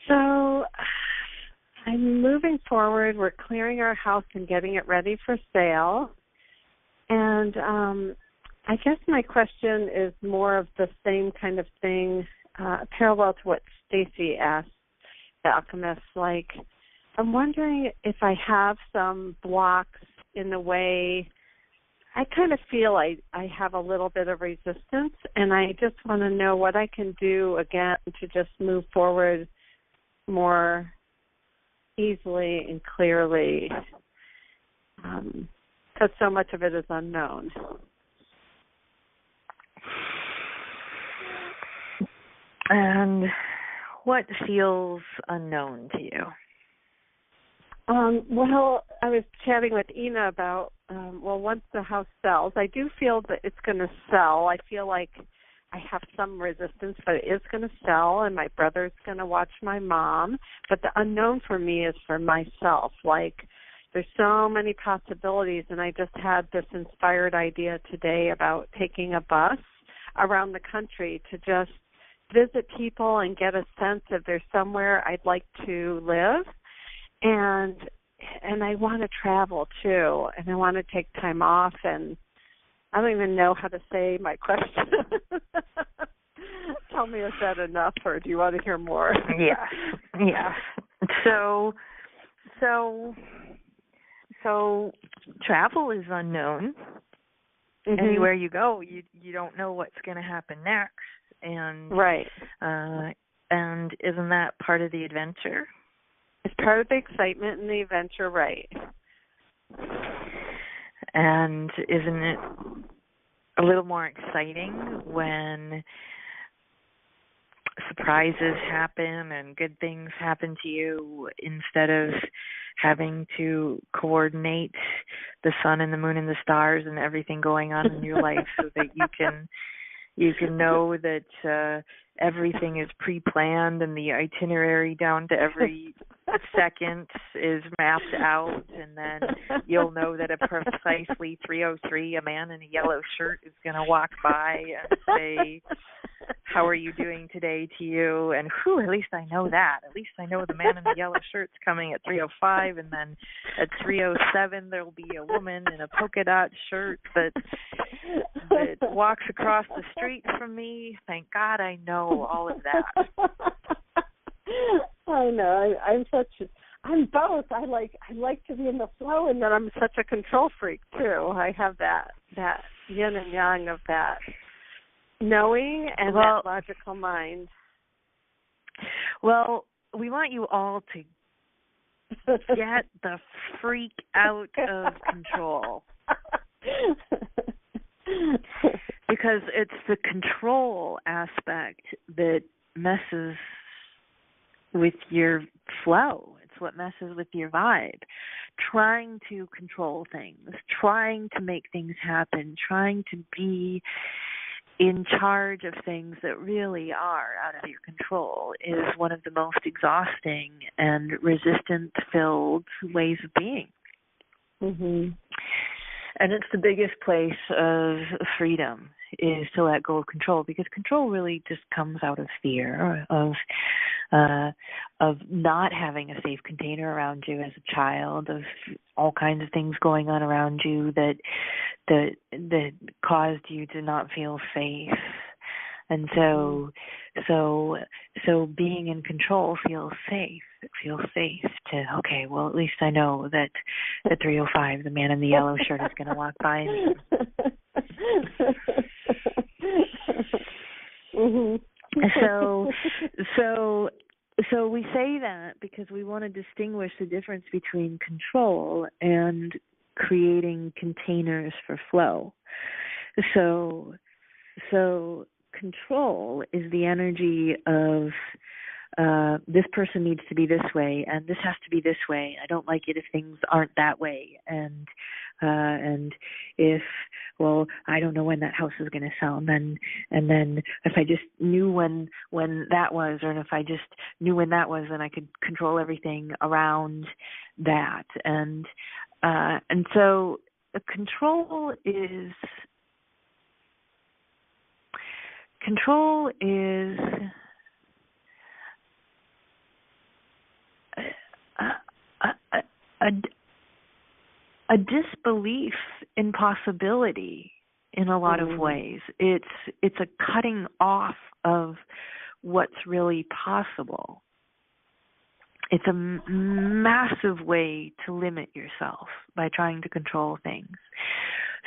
So I'm moving forward. We're clearing our house and getting it ready for sale. And I guess my question is more of the same kind of thing, parallel to what Stacy asked the alchemist. Like, I'm wondering if I have some blocks in the way. I kind of feel I have a little bit of resistance, and I just want to know what I can do, again, to just move forward more easily and clearly, because so much of it is unknown. And what feels unknown to you? Well, I was chatting with Ina about, once the house sells, I do feel that it's going to sell. I feel like I have some resistance, but it is going to sell, and my brother's going to watch my mom. But the unknown for me is for myself. Like, there's so many possibilities, and I just had this inspired idea today about taking a bus around the country to just visit people and get a sense if there's somewhere I'd like to live. And I want to travel, too, and I want to take time off, and I don't even know how to say my question. Tell me, is that enough, or do you want to hear more? Yeah. So travel is unknown. Mm-hmm. Anywhere you go, you don't know what's going to happen next, and right. And isn't that part of the adventure? It's part of the excitement and the adventure, right? And isn't it a little more exciting when surprises happen and good things happen to you instead of having to coordinate the sun and the moon and the stars and everything going on in your life so that you can know that everything is pre-planned and the itinerary down to every second is mapped out, and then you'll know that at precisely 3:03 a man in a yellow shirt is going to walk by and say, "How are you doing today?" to you, and at least I know that. At least I know the man in the yellow shirt's coming at 3:05, and then at 3:07 there'll be a woman in a polka dot shirt that walks across the street from me. Thank God I know all of that. I know. I'm both. I like to be in the flow, and then I'm such a control freak too. I have that yin and yang of that knowing and that logical mind. Well, we want you all to get the freak out of control. Because it's the control aspect that messes with your flow. It's what messes with your vibe. Trying to control things, trying to make things happen, trying to be in charge of things that really are out of your control is one of the most exhausting and resistance-filled ways of being. Mm-hmm. And it's the biggest place of freedom is to let go of control, because control really just comes out of fear of not having a safe container around you as a child, of all kinds of things going on around you that caused you to not feel safe. And so being in control feels safe. It feels safe to, okay, well, at least I know that at 3:05 the man in the yellow shirt is going to walk by me. Mm-hmm. So we say that because we want to distinguish the difference between control and creating containers for flow. So control is the energy of this person needs to be this way, and this has to be this way. I don't like it if things aren't that way, and if, well, I don't know when that house is going to sell, and then if I just knew when that was, or if I just knew when that was, then I could control everything around that, and so control is a disbelief in possibility in a lot of ways. It's a cutting off of what's really possible. It's a massive way to limit yourself by trying to control things.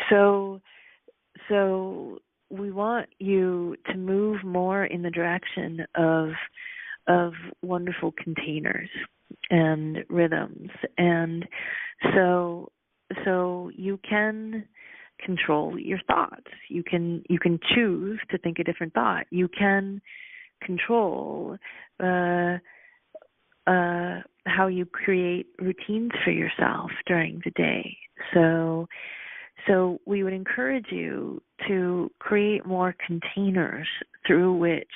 So we want you to move more in the direction of wonderful containers and rhythms. And so you can control your thoughts. You can choose to think a different thought. You can control how you create routines for yourself during the day. So we would encourage you to create more containers through which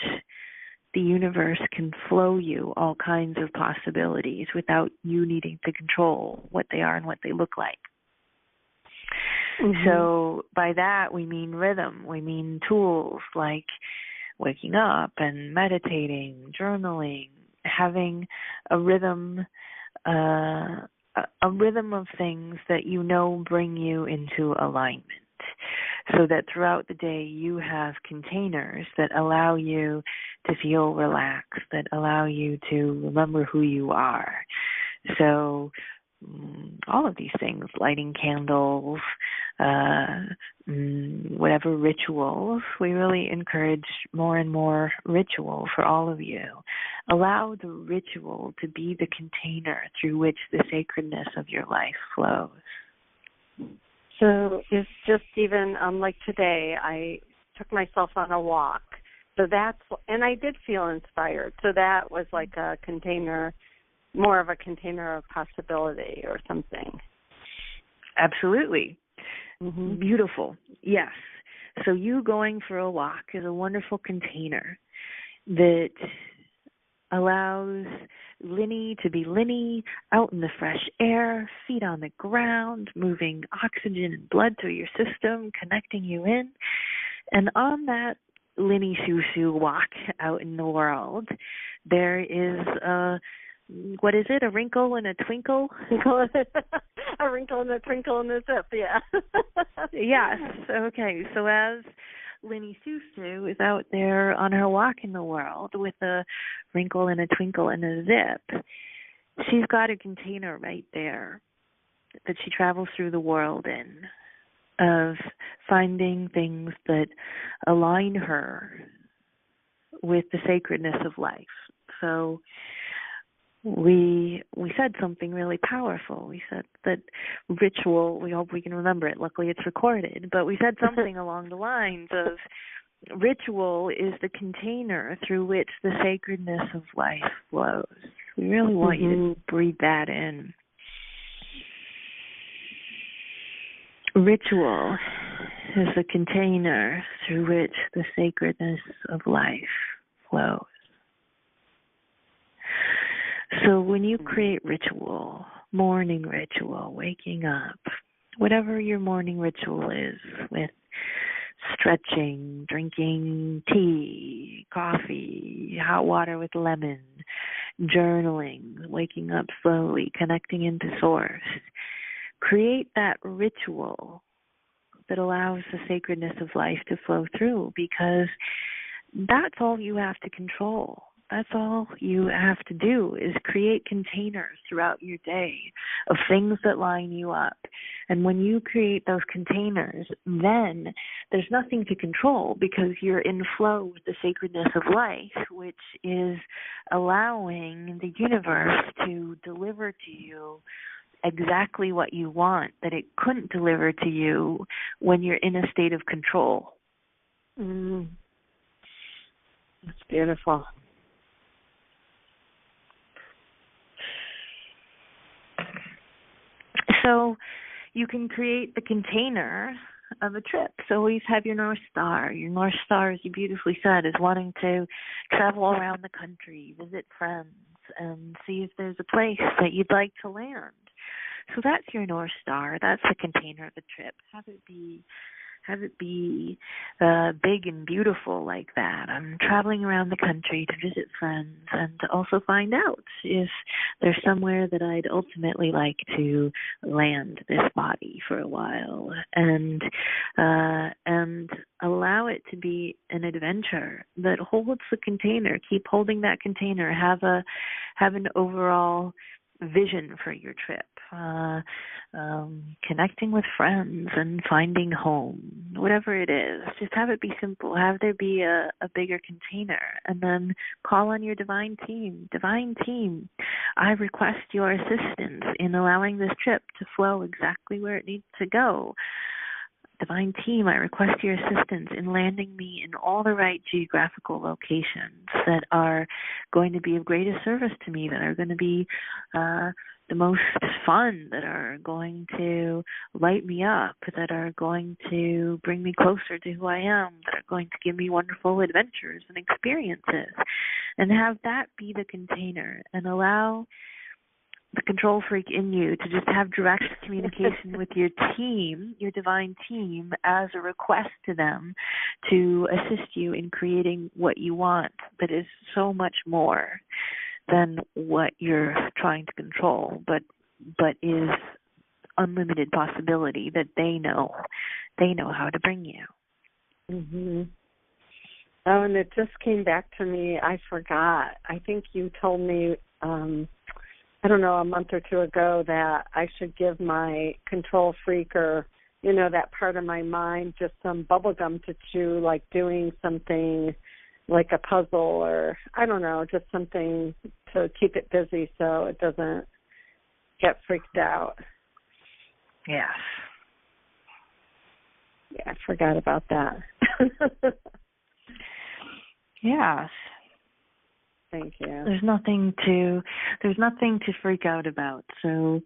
the universe can flow you all kinds of possibilities without you needing to control what they are and what they look like. Mm-hmm. So by that we mean rhythm. We mean tools like waking up and meditating, journaling, having a rhythm of things that you know bring you into alignment, so that throughout the day you have containers that allow you to feel relaxed, that allow you to remember who you are. So all of these things, lighting candles, whatever rituals, we really encourage more and more ritual for all of you. Allow the ritual to be the container through which the sacredness of your life flows. So it's just even like today, I took myself on a walk. So and I did feel inspired. So that was like a container, more of a container of possibility or something. Absolutely. Mm-hmm. Beautiful. Yes. So you going for a walk is a wonderful container that allows Linny to be Linny, out in the fresh air, feet on the ground, moving oxygen and blood through your system, connecting you in. And on that Linny Shoo walk out in the world, there is a wrinkle and a twinkle? A wrinkle and a twinkle in the zip, yeah. Yes, okay. So as Linny Susu is out there on her walk in the world with a wrinkle and a twinkle and a zip, she's got a container right there that she travels through the world in, of finding things that align her with the sacredness of life. So we said something really powerful. We said that ritual, we hope we can remember it. Luckily it's recorded. But we said something along the lines of ritual is the container through which the sacredness of life flows. We really want you to breathe that in. Ritual is the container through which the sacredness of life flows. So when you create ritual, morning ritual, waking up, whatever your morning ritual is, with stretching, drinking tea, coffee, hot water with lemon, journaling, waking up slowly, connecting into source, create that ritual that allows the sacredness of life to flow through, because that's all you have to control. That's all you have to do is create containers throughout your day of things that line you up. And when you create those containers, then there's nothing to control, because you're in flow with the sacredness of life, which is allowing the universe to deliver to you exactly what you want that it couldn't deliver to you when you're in a state of control. That's beautiful. So you can create the container of a trip. So always have your North Star. Your North Star, as you beautifully said, is wanting to travel around the country, visit friends, and see if there's a place that you'd like to land. So that's your North Star. That's the container of the trip. Have it be have it be big and beautiful like that. I'm traveling around the country to visit friends and to also find out if there's somewhere that I'd ultimately like to land this body for a while, and allow it to be an adventure that holds the container. Keep holding that container. Have an overall vision for your trip, connecting with friends and finding home, whatever it is. Just have it be simple. Have there be a bigger container, and then call on your divine team. Divine team, I request your assistance in allowing this trip to flow exactly where it needs to go. Divine team, I request your assistance in landing me in all the right geographical locations that are going to be of greatest service to me, that are going to be the most fun, that are going to light me up, that are going to bring me closer to who I am, that are going to give me wonderful adventures and experiences. And have that be the container, and allow the control freak in you to just have direct communication with your team, your divine team, as a request to them to assist you in creating what you want that is so much more than what you're trying to control, but is unlimited possibility that they know how to bring you. Mhm. Oh, and it just came back to me. I forgot. I think you told me I don't know, a month or two ago, that I should give my control freak, or, that part of my mind, just some bubble gum to chew, like doing something like a puzzle, or I don't know, just something to keep it busy so it doesn't get freaked out. Yes. Yeah, I forgot about that. Yes. Thank you. There's nothing to freak out about. So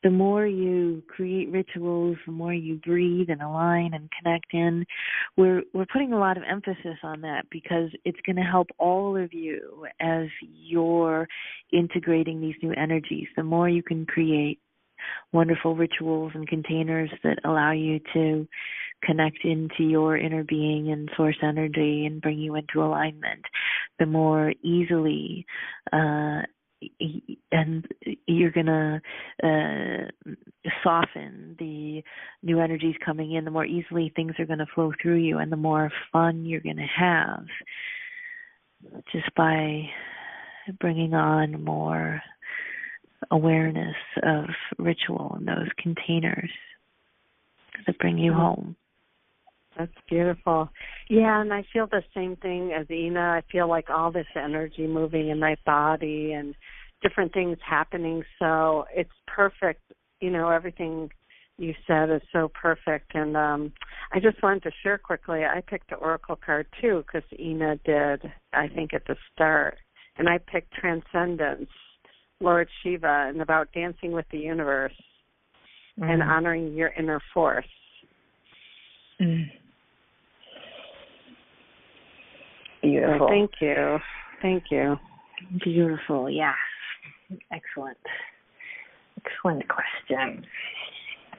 the more you create rituals, the more you breathe and align and connect in. We're putting a lot of emphasis on that because it's going to help all of you as you're integrating these new energies. The more you can create wonderful rituals and containers that allow you to connect into your inner being and source energy and bring you into alignment, the more easily and you're going to soften the new energies coming in, the more easily things are going to flow through you, and the more fun you're going to have just by bringing on more awareness of ritual in those containers that bring you home. That's beautiful. Yeah, and I feel the same thing as Ina. I feel like all this energy moving in my body and different things happening. So it's perfect. Everything you said is so perfect. And I just wanted to share quickly, I picked the Oracle card too, because Ina did, I think, at the start. And I picked Transcendence, Lord Shiva, and about dancing with the universe and honoring your inner force. Beautiful. Thank you. Thank you. Beautiful, yes. Excellent. Excellent question.